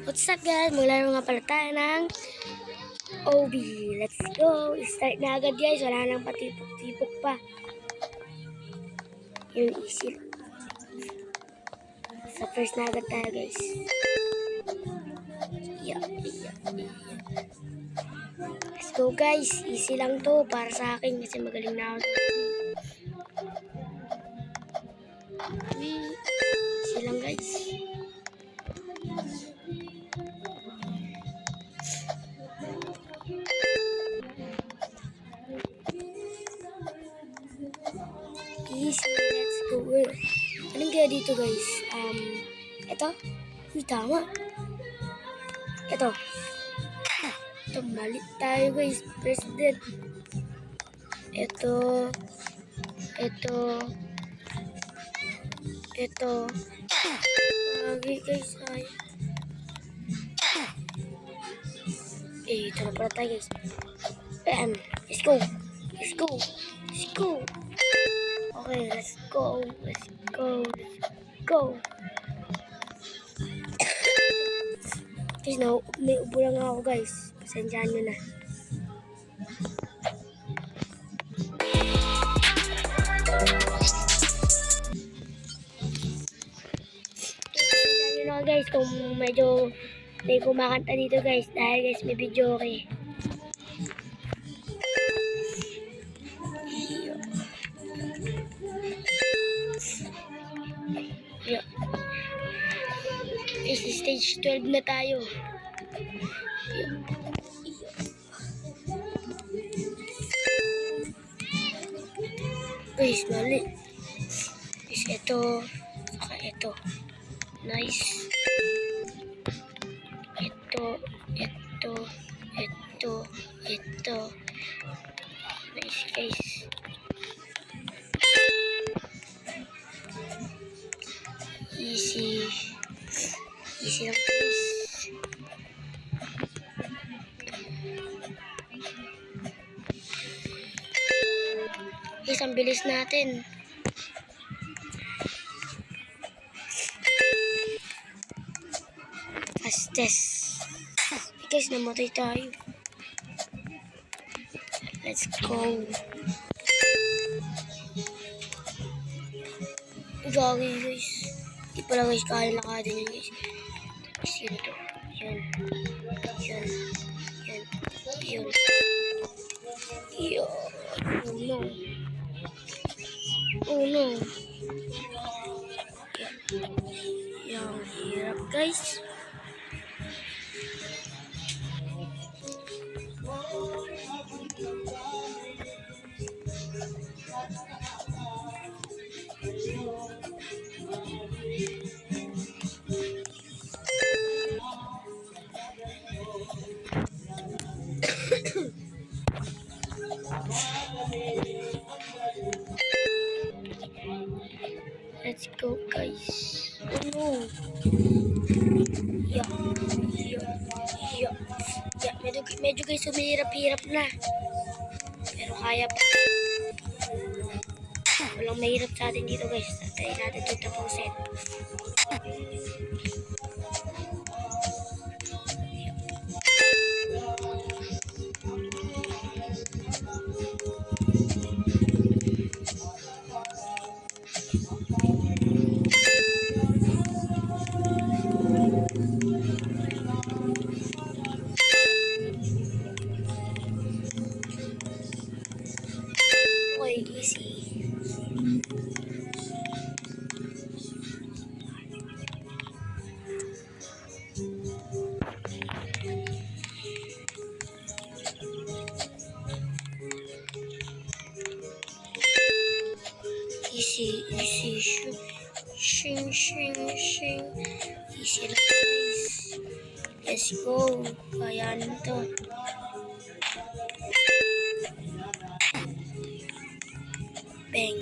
What's up guys? Maglaro nga pala tayo ng OB. Let's go! Start na agad guys. Wala nang patipok-tipok pa. Yung easy. Sa first na agad tayo guys. Yeah. Let's go guys. Easy lang to para sa akin kasi magaling na ako. Easy lang guys. Easy, let's go. Anong kaya dito guys? Ito? Uy, tama. Ito, mali tayo guys. President. Ito. Lagi guys ay. Ito na pala tayo guys. Let's go. Okay, let's go. Guys, may ubo lang ako guys. Pasensyahan nyo na. Pasensyahan nyo na guys kung medyo may kumakanta dito guys. Dahil guys may video okay. Stage 12 na tayo. Guys, mali. Guys, ito. Saka ito. Nice. Ito. Nice, guys. Easy lang guys. Guys, ang bilis natin. Fastest. Guys, namatay tayo. Let's go. Gagi guys. Di pala guys, kaya din yun guys. Tapos yun to. Yun. Oh no. Yung hirap guys. Let's go guys. Oh no. Yeah. Medyo guys humihirap-hirap na. Pero kaya pa. Walang mahirap sa atin dito guys. Try natin ito tapusin. Easy. Shing. Easy lang guys. Let's go. Kaya nito. Bang.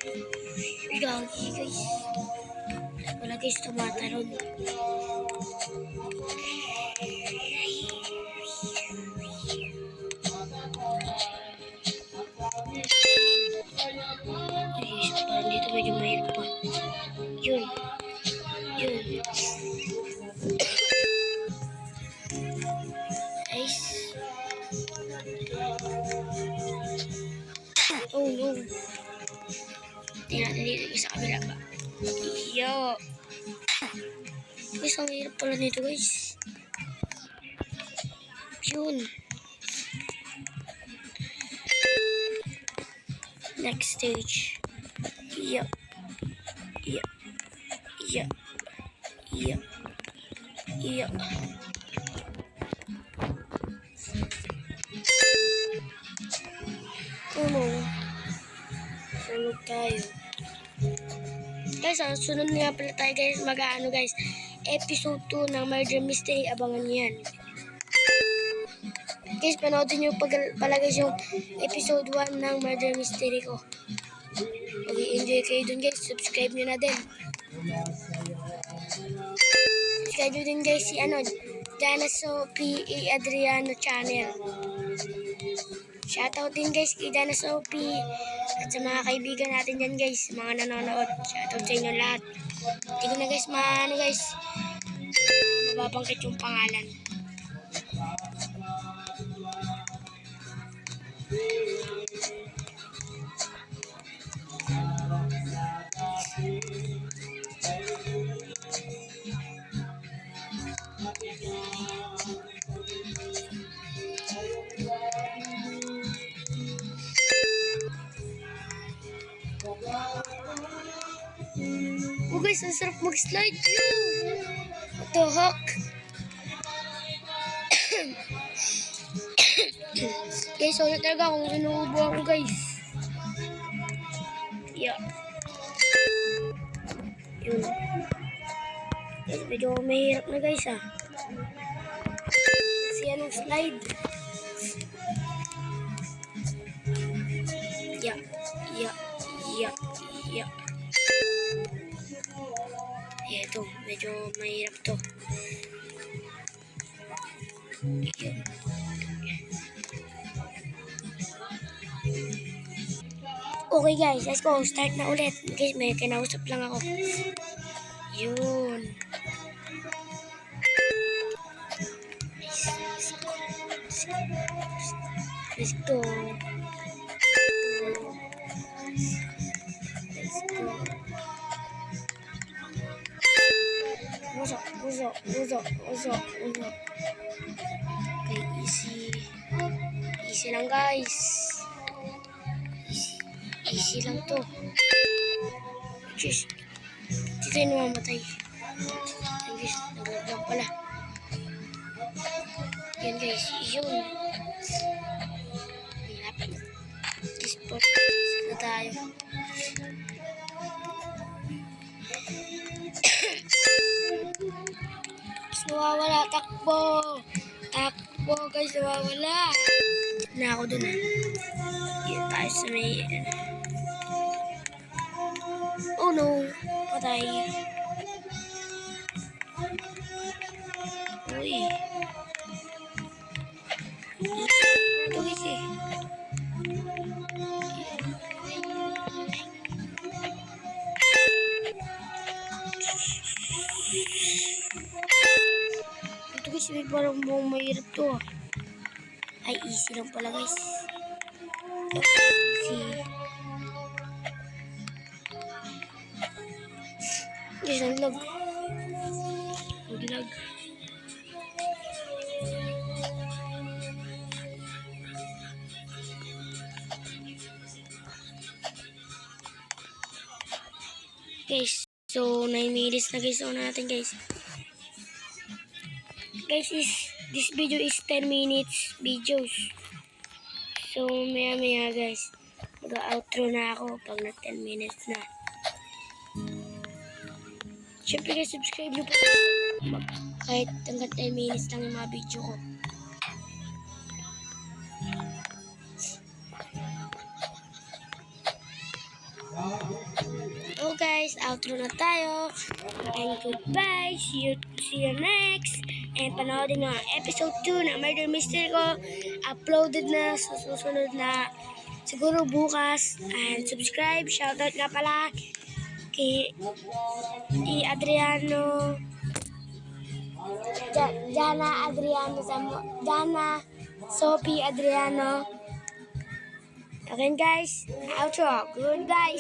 Gagi guys. Wala guys, tumatalon. Guys, parang dito medyo mahirap pa. Yun. Yun. Guys. Oh no. Tingnan natin dito sa kabila ba. Yo. Guys, ang hirap pala nito guys. Yun. Next stage. Yo. Yo. Yo. Yo. Yo. Oh no. Sunog tayo. Guys, ang sunod nga pala tayo guys, mag-ano guys, episode 2 ng Murder Mystery, abangan nyo yan. Guys, panoodin nyo pala guys yung episode 1 ng Murder Mystery ko. Mag-enjoy kayo dun guys, subscribe nyo na din. Subscribe nyo din guys si Jana Sophie Adriano channel. Shoutout din guys kay Jana Sophie at sa mga kaibigan natin dyan guys, mga nanonood. Shoutout sa inyo lahat. Hindi ko na guys mababangkit yung pangalan. Oh guys, ang sarap mag-slide. What the heck? Guys, sorry talaga kung inuubo ako guys. Yeah. Yun. Guys, medyo mahirap na guys Kasi anong slide. Yeah. Yeah. Yeah. Yeah. Ito, medyo mahirap to. Yun. Okay guys, let's go. Start na ulit. Guys, may kinausap lang ako. Yun. Let's go. Let's go. Uso. Okay, easy. Easy lang guys. Easy lang to. Just, hindi tayo namamatay. Guys, naglag lang pala. Yan guys, yun. Lapit. Disport. Sila tayo. Nawawala, takbo. Takbo guys, nawawala. Na ako dun Dito tayo sa may oh no, patay. Uy. Ito guys Ito guys, may parang mahirap to Ay, easy lang pala guys. Easy. Guys, ang lag. Guys, so 9 minutes na guys. So natin guys. Guys, this video is 10 minutes videos. So maya guys, mag-outro na ako pag na 10 minutes na. Siyempre guys, subscribe nyo po. Kahit hanggang 10 minutes lang yung mga video ko. guys, outro na tayo. And goodbye. See you next. And panoodin nyo ang episode 2 ng Murder Mystery ko. Uploaded na sa susunod na siguro bukas. And subscribe. Shoutout nga pala kay Adriano. Jana Adriano. Jana Sophie Adriano. Okay guys, outro. Goodbye.